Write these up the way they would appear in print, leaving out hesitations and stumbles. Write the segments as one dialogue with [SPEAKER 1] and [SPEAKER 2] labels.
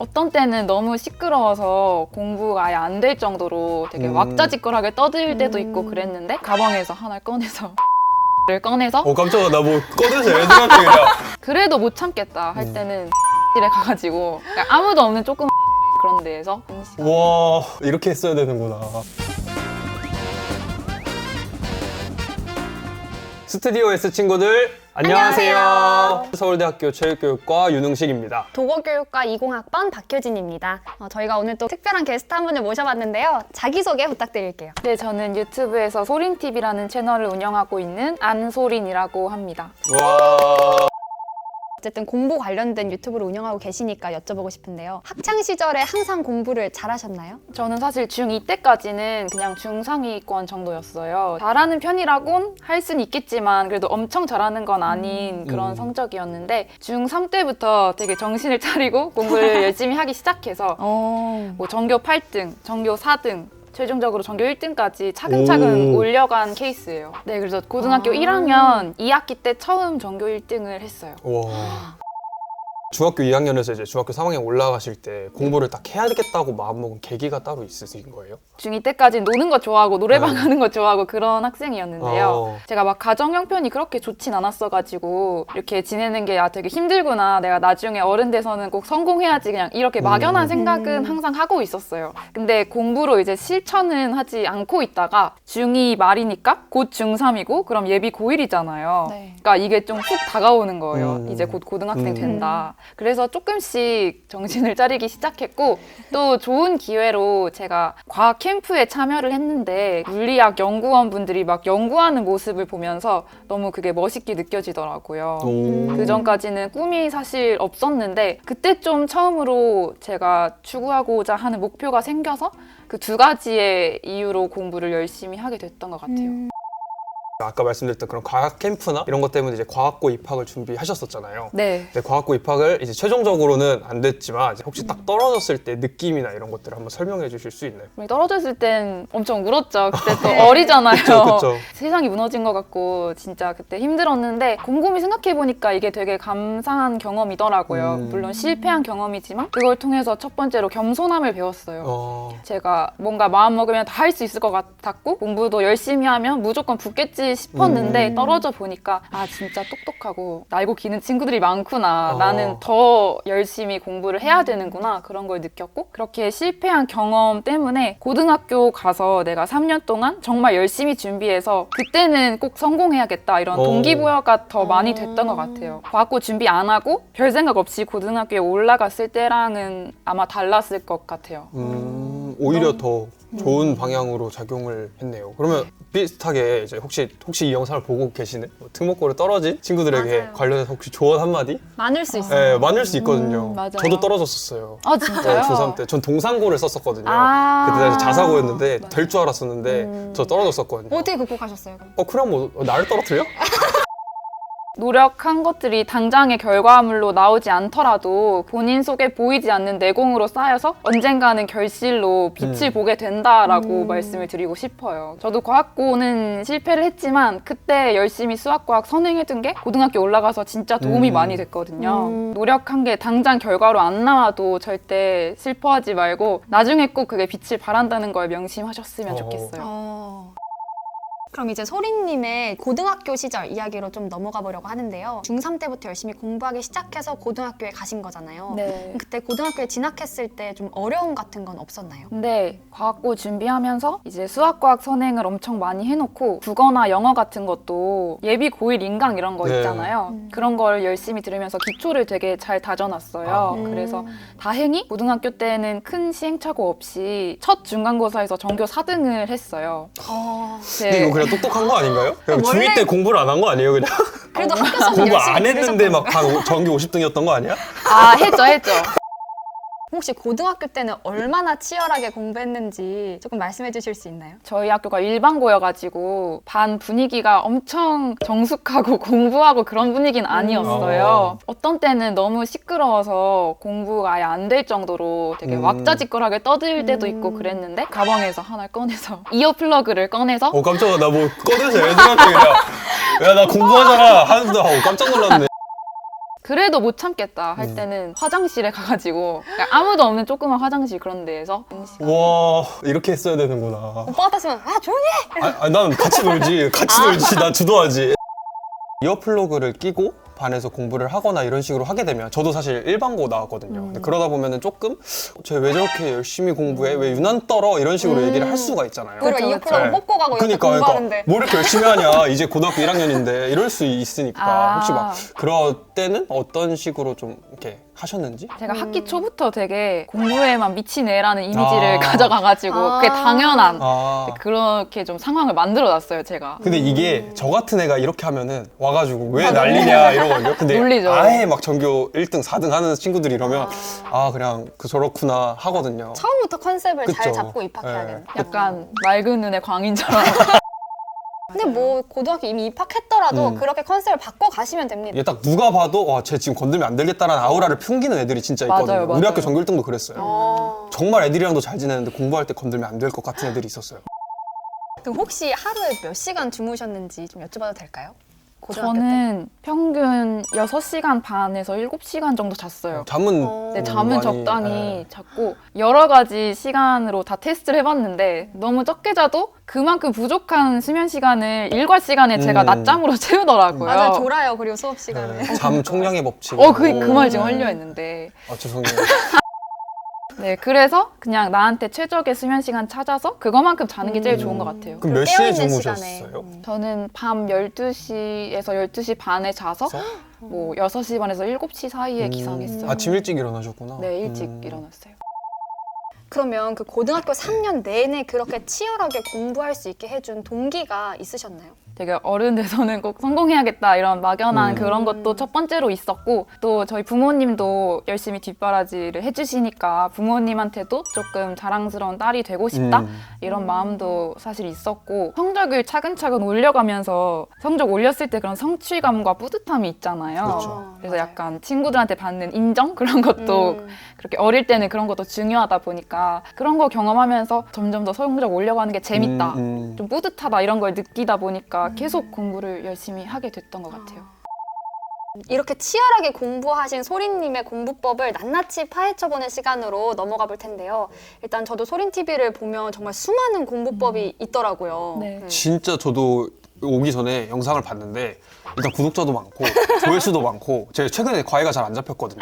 [SPEAKER 1] 어떤 때는 너무 시끄러워서 공부가 아예 안 될 정도로 되게 왁자지껄하게 떠들 때도 있고 그랬는데 가방에서 하나 꺼내서 를 꺼내서
[SPEAKER 2] 깜짝아, 나 뭐 꺼내서 애들한테 그냥.
[SPEAKER 1] 그래도 못 참겠다 할 때는 집에 가가지고 그냥 아무도 없는 조금 그런 데에서
[SPEAKER 2] 와, 이렇게 했어야 되는구나. 스튜디오 S 친구들, 안녕하세요. 서울대학교 체육교육과 윤흥식입니다.
[SPEAKER 3] 도거교육과 20학번 박효진입니다. 저희가 오늘 또 특별한 게스트 한 분을 모셔봤는데요. 자기소개 부탁드릴게요.
[SPEAKER 1] 네, 저는 유튜브에서 소린TV라는 채널을 운영하고 있는 안소린이라고 합니다.
[SPEAKER 2] 와.
[SPEAKER 3] 어쨌든 공부 관련된 유튜브를 운영하고 계시니까 여쭤보고 싶은데요. 학창 시절에 항상 공부를 잘하셨나요?
[SPEAKER 1] 저는 사실 중2 때까지는 그냥 중상위권 정도였어요. 잘하는 편이라곤 할 수는 있겠지만 그래도 엄청 잘하는 건 아닌 그런 성적이었는데 중3 때부터 되게 정신을 차리고 공부를 열심히 하기 시작해서 뭐 전교 8등, 전교 4등 최종적으로 전교 1등까지 차근차근 올려간 케이스예요. 네, 그래서 고등학교 1학년 2학기 때 처음 전교 1등을 했어요.
[SPEAKER 2] 와. 중학교 2학년에서 이제 중학교 3학년 올라가실 때 공부를 딱 해야겠다고 마음먹은 계기가 따로 있으신 거예요?
[SPEAKER 1] 중2 때까지는 노는 거 좋아하고 노래방 가는 거 좋아하고 그런 학생이었는데요. 제가 막 가정 형편이 그렇게 좋진 않았어가지고 이렇게 지내는 게 되게 힘들구나. 내가 나중에 어른 돼서는 꼭 성공해야지 그냥 이렇게 막연한 생각은 항상 하고 있었어요. 근데 공부로 이제 실천은 하지 않고 있다가 중2 말이니까 곧 중3이고 그럼 예비 고1이잖아요.
[SPEAKER 3] 네.
[SPEAKER 1] 그러니까 이게 좀 훅 다가오는 거예요. 이제 곧 고등학생 된다. 그래서 조금씩 정신을 차리기 시작했고 또 좋은 기회로 제가 과학 캠프에 참여를 했는데 물리학 연구원분들이 막 연구하는 모습을 보면서 너무 그게 멋있게 느껴지더라고요. 그 전까지는 꿈이 사실 없었는데 그때 좀 처음으로 제가 추구하고자 하는 목표가 생겨서 그 두 가지의 이유로 공부를 열심히 하게 됐던 것 같아요.
[SPEAKER 2] 아까 말씀드렸던 그런 과학 캠프나 이런 것 때문에 이제 과학고 입학을 준비하셨었잖아요.
[SPEAKER 1] 네.
[SPEAKER 2] 네, 과학고 입학을 이제 최종적으로는 안 됐지만 이제 혹시 딱 떨어졌을 때 느낌이나 이런 것들을 한번 설명해 주실 수 있나요?
[SPEAKER 1] 떨어졌을 땐 엄청 울었죠. 그때 또 어리잖아요.
[SPEAKER 2] 그쵸.
[SPEAKER 1] 세상이 무너진 것 같고 진짜 그때 힘들었는데 곰곰이 생각해보니까 이게 되게 감사한 경험이더라고요. 물론 실패한 경험이지만 그걸 통해서 첫 번째로 겸손함을 배웠어요. 제가 뭔가 마음먹으면 다 할 수 있을 것 같았고 공부도 열심히 하면 무조건 붙겠지 싶었는데 떨어져 보니까 아 진짜 똑똑하고 날고 기는 친구들이 많구나. 나는 더 열심히 공부를 해야 되는구나. 그런 걸 느꼈고 그렇게 실패한 경험 때문에 고등학교 가서 내가 3년 동안 정말 열심히 준비해서 그때는 꼭 성공해야겠다 이런 동기부여가 더 많이 됐던 것 같아요. 과학고 준비 안 하고 별 생각 없이 고등학교에 올라갔을 때랑은 아마 달랐을 것 같아요.
[SPEAKER 2] 오히려 더 좋은 방향으로 작용을 했네요. 그러면 비슷하게 이제 혹시 이 영상을 보고 계시는 특목고를 떨어진 친구들에게
[SPEAKER 3] 맞아요.
[SPEAKER 2] 관련해서 혹시 조언 한마디?
[SPEAKER 3] 많을 수 있어요.
[SPEAKER 2] 네, 많을 수 있거든요.
[SPEAKER 1] 맞아요.
[SPEAKER 2] 저도 떨어졌었어요.
[SPEAKER 1] 아 진짜요?
[SPEAKER 2] 중3 때. 전 동상고를 썼었거든요.
[SPEAKER 1] 아.
[SPEAKER 2] 그때 당시 자사고였는데 될 줄 알았었는데 저 떨어졌었거든요.
[SPEAKER 3] 어떻게 극복하셨어요? 그럼?
[SPEAKER 2] 그냥 뭐 나를 떨어뜨려?
[SPEAKER 1] 노력한 것들이 당장의 결과물로 나오지 않더라도 본인 속에 보이지 않는 내공으로 쌓여서 언젠가는 결실로 빛을 보게 된다라고 말씀을 드리고 싶어요. 저도 과학고는 실패를 했지만 그때 열심히 수학과학 선행해둔 게 고등학교 올라가서 진짜 도움이 많이 됐거든요. 노력한 게 당장 결과로 안 나와도 절대 슬퍼하지 말고 나중에 꼭 그게 빛을 발한다는 걸 명심하셨으면 좋겠어요.
[SPEAKER 3] 그럼 이제 소린님의 고등학교 시절 이야기로 좀 넘어가 보려고 하는데요. 중3 때부터 열심히 공부하기 시작해서 고등학교에 가신 거잖아요.
[SPEAKER 1] 네.
[SPEAKER 3] 그때 고등학교에 진학했을 때 좀 어려움 같은 건 없었나요?
[SPEAKER 1] 근데 과학고 준비하면서 이제 수학과학 선행을 엄청 많이 해놓고 국어나 영어 같은 것도 예비 고1 인강 이런 거
[SPEAKER 2] 네.
[SPEAKER 1] 있잖아요. 그런 걸 열심히 들으면서 기초를 되게 잘 다져놨어요. 그래서 다행히 고등학교 때는 큰 시행착오 없이 첫 중간고사에서 전교 4등을 했어요.
[SPEAKER 2] 근데 이거 그냥 똑똑한 거 아닌가요? 그냥
[SPEAKER 3] 원래-
[SPEAKER 2] 중2 때 공부를 안 한 거 아니에요, 그냥?
[SPEAKER 3] 그래도 학교에서는
[SPEAKER 2] 공부
[SPEAKER 3] 열심히
[SPEAKER 2] 안 했는데
[SPEAKER 3] 들으셨구나.
[SPEAKER 2] 막 전교 50등이었던 거 아니야?
[SPEAKER 1] 아, 했죠.
[SPEAKER 3] 혹시 고등학교 때는 얼마나 치열하게 공부했는지 조금 말씀해 주실 수 있나요?
[SPEAKER 1] 저희 학교가 일반고여가지고 반 분위기가 엄청 정숙하고 공부하고 그런 분위기는 아니었어요. 어떤 때는 너무 시끄러워서 공부가 아예 안 될 정도로 되게 왁자지껄하게 떠들 때도 있고 그랬는데 가방에서 하나 꺼내서 이어플러그를 꺼내서
[SPEAKER 2] 깜짝아, 나 뭐 꺼내서 애들한테 그냥 야, 나 공부하잖아 하는데 깜짝 놀랐네.
[SPEAKER 1] 그래도 못 참겠다 할 때는 화장실에 가가지고 그냥 아무도 없는 조그만 화장실 그런 데에서
[SPEAKER 2] 와 이렇게 했어야 되는구나.
[SPEAKER 3] 오빠 같았으면 조용히 해!
[SPEAKER 2] 난 같이 놀지. 같이 놀지. 나 주도하지. 이어플러그를 끼고 반에서 공부를 하거나 이런 식으로 하게 되면 저도 사실 일반고 나왔거든요. 근데 그러다 보면은 조금 쟤 왜 저렇게 열심히 공부해? 왜 유난 떨어? 이런 식으로 얘기를 할 수가 있잖아요.
[SPEAKER 3] 우리가
[SPEAKER 1] 그쵸,
[SPEAKER 3] 이어플러그
[SPEAKER 2] 네.
[SPEAKER 3] 뽑고 가고 이렇게
[SPEAKER 2] 그러니까
[SPEAKER 3] 공부하는데
[SPEAKER 2] 뭐 이렇게 열심히 하냐? 이제 고등학교 1학년인데 이럴 수 있으니까 혹시 막 그럴 때는 어떤 식으로 좀 이렇게 하셨는지?
[SPEAKER 1] 제가 학기 초부터 되게 공부에만 미친 애라는 이미지를
[SPEAKER 2] 아.
[SPEAKER 1] 가져가가지고 그게 당연한
[SPEAKER 2] 아.
[SPEAKER 1] 그렇게 좀 상황을 만들어놨어요 제가.
[SPEAKER 2] 근데 이게 저 같은 애가 이렇게 하면은 와가지고 왜 난리냐 이러거든요. 근데
[SPEAKER 1] 놀리죠.
[SPEAKER 2] 아예 막 전교 1등, 4등 하는 친구들이 이러면 그냥 저렇구나 하거든요.
[SPEAKER 3] 처음부터 컨셉을 잘
[SPEAKER 2] 그쵸.
[SPEAKER 3] 잡고 입학해야겠네.
[SPEAKER 2] 네.
[SPEAKER 1] 약간 맑은 눈의 광인처럼.
[SPEAKER 3] 근데 뭐 고등학교 이미 입학했더라도
[SPEAKER 2] 음.
[SPEAKER 3] 그렇게 컨셉을 바꿔 가시면 됩니다.
[SPEAKER 2] 이게 딱 누가 봐도 와, 쟤 지금 건들면 안 되겠다라는 아우라를 풍기는 애들이 진짜 있거든요.
[SPEAKER 1] 맞아요,
[SPEAKER 2] 우리
[SPEAKER 1] 맞아요.
[SPEAKER 2] 학교 전교 1등도 그랬어요. 정말 애들이랑도 잘 지내는데 공부할 때 건들면 안 될 것 같은 애들이 있었어요.
[SPEAKER 3] 그럼 혹시 하루에 몇 시간 주무셨는지 좀 여쭤봐도 될까요? 고등학교 때?
[SPEAKER 1] 저는 평균 6시간 반에서 7시간 정도 잤어요.
[SPEAKER 2] 잠은
[SPEAKER 1] 네, 잠은
[SPEAKER 2] 많이,
[SPEAKER 1] 적당히
[SPEAKER 2] 네.
[SPEAKER 1] 잤고 여러 가지 시간으로 다 테스트를 해봤는데 너무 적게 자도 그만큼 부족한 수면 시간을 일과 시간에 제가 낮잠으로 채우더라고요.
[SPEAKER 3] 맞아요, 졸아요. 그리고 수업 시간에.
[SPEAKER 2] 네, 잠 총량의 법칙.
[SPEAKER 1] 그 말 지금 하려 했는데.
[SPEAKER 2] 죄송해요.
[SPEAKER 1] 네, 그래서 그냥 나한테 최적의 수면 시간 찾아서 그거만큼 자는 게 제일 좋은 것 같아요.
[SPEAKER 2] 그럼 몇 시에 주무셨어요?
[SPEAKER 1] 저는 밤 12시에서 12시 반에 자서 뭐 6시 반에서 7시 사이에 기상했어요.
[SPEAKER 2] 아침 일찍 일어나셨구나.
[SPEAKER 1] 네, 일찍 일어났어요.
[SPEAKER 3] 그러면 그 고등학교 3년 내내 그렇게 치열하게 공부할 수 있게 해준 동기가 있으셨나요?
[SPEAKER 1] 되게 어른 돼서는 꼭 성공해야겠다 이런 막연한 그런 것도 첫 번째로 있었고 또 저희 부모님도 열심히 뒷바라지를 해주시니까 부모님한테도 조금 자랑스러운 딸이 되고 싶다 이런 마음도 사실 있었고 성적을 차근차근 올려가면서 성적 올렸을 때 그런 성취감과 뿌듯함이 있잖아요.
[SPEAKER 2] 그렇죠.
[SPEAKER 1] 그래서 약간 친구들한테 받는 인정 그런 것도 그렇게 어릴 때는 그런 것도 중요하다 보니까 그런 거 경험하면서 점점 더 성적 올려가는 게 재밌다 좀 뿌듯하다 이런 걸 느끼다 보니까 계속 공부를 열심히 하게 됐던 것 같아요.
[SPEAKER 3] 이렇게 치열하게 공부하신 소린님의 공부법을 낱낱이 파헤쳐보는 시간으로 넘어가 볼 텐데요. 일단 저도 소린TV를 보면 정말 수많은 공부법이 있더라고요.
[SPEAKER 1] 네.
[SPEAKER 2] 진짜 저도 오기 전에 영상을 봤는데 일단 구독자도 많고 조회수도 많고 제가 최근에 과외가 잘 안 잡혔거든요.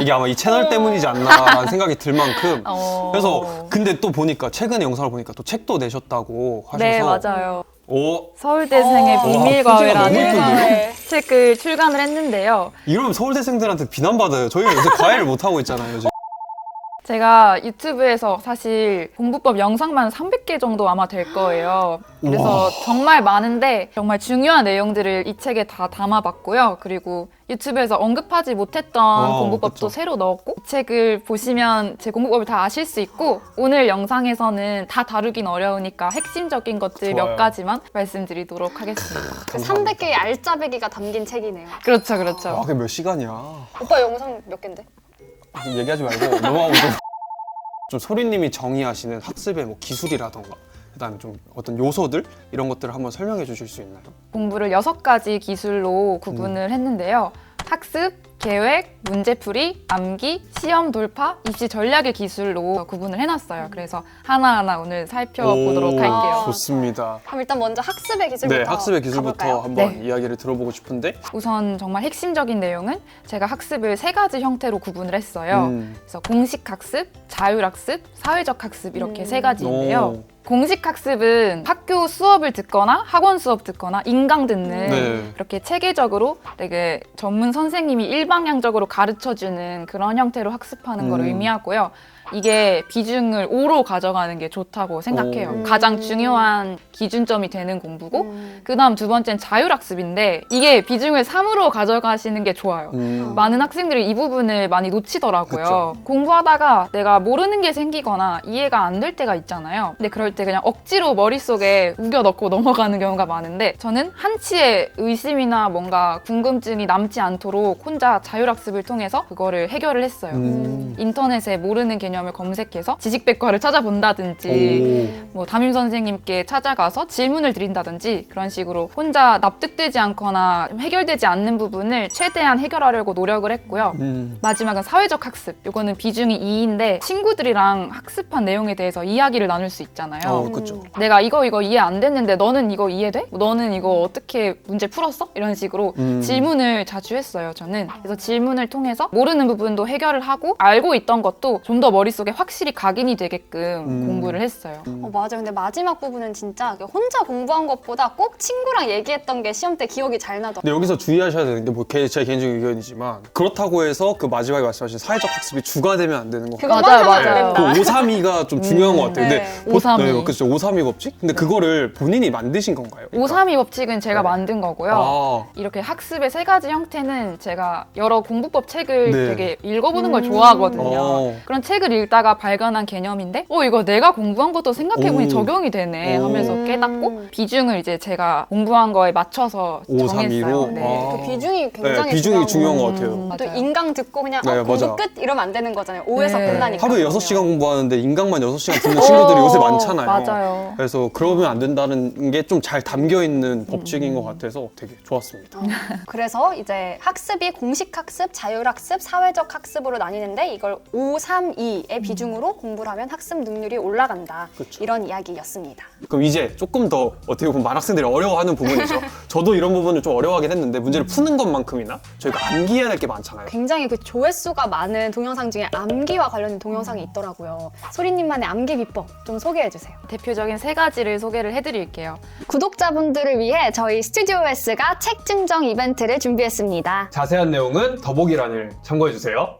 [SPEAKER 2] 이게 아마 이 채널 때문이지 않나라는 생각이 들 만큼 그래서 근데 또 보니까 최근에 영상을 보니까 또 책도 내셨다고 하셔서
[SPEAKER 1] 네, 맞아요.
[SPEAKER 2] 오,
[SPEAKER 1] 서울대생의 비밀 과외라는
[SPEAKER 2] 표지가 너무 예쁜데요?
[SPEAKER 1] 책을 출간을 했는데요.
[SPEAKER 2] 이러면 서울대생들한테 비난받아요. 저희가 요새 과외를 못하고 있잖아요. 요즘.
[SPEAKER 1] 제가 유튜브에서 사실 공부법 영상만 300개 정도 아마 될 거예요. 그래서 정말 많은데 정말 중요한 내용들을 이 책에 다 담아봤고요. 그리고 유튜브에서 언급하지 못했던 공부법도
[SPEAKER 2] 그쵸.
[SPEAKER 1] 새로 넣었고 이 책을 보시면 제 공부법을 다 아실 수 있고 오늘 영상에서는 다 다루긴 어려우니까 핵심적인 것들
[SPEAKER 2] 좋아요.
[SPEAKER 1] 몇 가지만 말씀드리도록 하겠습니다.
[SPEAKER 3] 그 300개의 알짜배기가 담긴 책이네요.
[SPEAKER 1] 그렇죠, 그렇죠.
[SPEAKER 2] 그게 몇 시간이야?
[SPEAKER 3] 오빠 영상 몇 개인데?
[SPEAKER 2] 얘기하지 말고 넘어가고 좀 소리님이 정의하시는 학습의 뭐 기술이라던가 그다음에 좀 어떤 요소들 이런 것들을 한번 설명해 주실 수 있나요?
[SPEAKER 1] 공부를 6가지 기술로 구분을 했는데요. 학습, 계획, 문제풀이, 암기, 시험 돌파, 입시 전략의 기술로 구분을 해놨어요. 그래서 하나하나 오늘 살펴보도록
[SPEAKER 2] 오,
[SPEAKER 1] 할게요.
[SPEAKER 2] 좋습니다.
[SPEAKER 3] 그럼 일단 먼저 학습의 기술부터
[SPEAKER 2] 네, 학습의 기술부터
[SPEAKER 3] 가볼까요?
[SPEAKER 2] 한번
[SPEAKER 1] 네.
[SPEAKER 2] 이야기를 들어보고 싶은데
[SPEAKER 1] 우선 정말 핵심적인 내용은 제가 학습을 3가지 형태로 구분을 했어요. 그래서 공식 학습, 자율 학습, 사회적 학습 이렇게 3가지인데요.
[SPEAKER 2] 오.
[SPEAKER 1] 공식 학습은 학교 수업을 듣거나 학원 수업 듣거나 인강 듣는
[SPEAKER 2] 네.
[SPEAKER 1] 이렇게 체계적으로 되게 전문 선생님이 일방향적으로 가르쳐주는 그런 형태로 학습하는 걸 의미하고요. 이게 비중을 5로 가져가는 게 좋다고 생각해요. 가장 중요한 기준점이 되는 공부고 그 다음 두 번째는 자율학습인데 이게 비중을 3으로 가져가시는 게 좋아요. 많은 학생들이 이 부분을 많이 놓치더라고요.
[SPEAKER 2] 그쵸.
[SPEAKER 1] 공부하다가 내가 모르는 게 생기거나 이해가 안 될 때가 있잖아요. 근데 그럴 때 그냥 억지로 머릿속에 우겨 넣고 넘어가는 경우가 많은데 저는 한치의 의심이나 뭔가 궁금증이 남지 않도록 혼자 자율학습을 통해서 그거를 해결을 했어요. 인터넷에 모르는 개념을 검색해서 지식백과를 찾아본다든지 뭐 담임 선생님께 찾아가서 질문을 드린다든지 그런 식으로 혼자 납득되지 않거나 해결되지 않는 부분을 최대한 해결하려고 노력을 했고요. 마지막은 사회적 학습. 이거는 비중이 2인데 친구들이랑 학습한 내용에 대해서 이야기를 나눌 수 있잖아요.
[SPEAKER 2] 그렇죠.
[SPEAKER 1] 내가 이거 이해 안 됐는데 너는 이거 이해돼? 너는 이거 어떻게 문제 풀었어? 이런 식으로 질문을 자주 했어요, 저는. 그래서 질문을 통해서 모르는 부분도 해결을 하고 알고 있던 것도 좀 더 머릿속에 확실히 각인이 되게끔 공부를 했어요.
[SPEAKER 3] 맞아요. 근데 마지막 부분은 진짜 혼자 공부한 것보다 꼭 친구랑 얘기했던 게 시험 때 기억이 잘 나더라고요.
[SPEAKER 2] 근데 여기서 주의하셔야 되는 게 뭐 제 개인적인 의견이지만 그렇다고 해서 그 마지막에 말씀하신 사회적 학습이 주가 되면 안 되는 것 같아요.
[SPEAKER 3] 그것만
[SPEAKER 1] 맞아요,
[SPEAKER 3] 하면 안
[SPEAKER 1] 맞아요.
[SPEAKER 3] 된다.
[SPEAKER 2] 그 532가 좀 중요한 것 같아요. 근데
[SPEAKER 3] 네.
[SPEAKER 1] 532.
[SPEAKER 2] 네, 그렇죠. 532 법칙? 근데 그거를 본인이 만드신 건가요?
[SPEAKER 1] 532 법칙은 제가
[SPEAKER 2] 네.
[SPEAKER 1] 만든 거고요.
[SPEAKER 2] 아,
[SPEAKER 1] 이렇게 학습의 3가지 형태는 제가 여러 공부법 책을
[SPEAKER 2] 네.
[SPEAKER 1] 되게 읽어보는 걸 좋아하거든요.
[SPEAKER 2] 어.
[SPEAKER 1] 그런 책을 읽다가 발견한 개념인데 이거 내가 공부한 것도 생각해보니
[SPEAKER 2] 오.
[SPEAKER 1] 적용이 되네 하면서
[SPEAKER 3] 오.
[SPEAKER 1] 깨닫고 비중을 이제 제가 공부한 거에 맞춰서
[SPEAKER 2] 532 로?
[SPEAKER 1] 정했어요. 네.
[SPEAKER 2] 아.
[SPEAKER 3] 그 비중이 굉장히
[SPEAKER 2] 네, 비중이 중요한 것
[SPEAKER 3] 거.
[SPEAKER 2] 같아요.
[SPEAKER 1] 맞아요.
[SPEAKER 3] 또 인강 듣고 그냥
[SPEAKER 2] 네,
[SPEAKER 3] 공부
[SPEAKER 2] 맞아.
[SPEAKER 3] 끝 이러면 안 되는 거잖아요. 5에서
[SPEAKER 1] 네.
[SPEAKER 3] 끝나니까.
[SPEAKER 2] 하루에 6시간 공부하는데 인강만 6시간 듣는 친구들이 요새 많잖아요.
[SPEAKER 1] 맞아요.
[SPEAKER 2] 그래서 그러면 안 된다는 게 좀 잘 담겨 있는 법칙인 것 같아서 되게 좋았습니다.
[SPEAKER 3] 그래서 이제 학습이 공식학습, 자율학습, 사회적 학습으로 나뉘는데 이걸 5-3-2의 비중으로 공부를 하면 학습 능률이 올라간다.
[SPEAKER 2] 그쵸.
[SPEAKER 3] 이런 이야기였습니다.
[SPEAKER 2] 그럼 이제 조금 더 어떻게 보면 만학생들이 어려워하는 부분이죠. 저도 이런 부분을 좀 어려워하긴 했는데 문제를 푸는 것만큼이나 저희가 암기해야 될 게 많잖아요.
[SPEAKER 3] 굉장히 그 조회수가 많은 동영상 중에 암기와 관련된 동영상이 있더라고요. 소리님만의 암기 비법 좀 소개해주세요.
[SPEAKER 1] 대표적인 3가지를 소개를 해드릴게요.
[SPEAKER 3] 구독자분들을 위해 저희 스튜디오 S가 책 증정 이벤트를 준비했습니다.
[SPEAKER 2] 자세한 내용은 더보기란을 참고해주세요.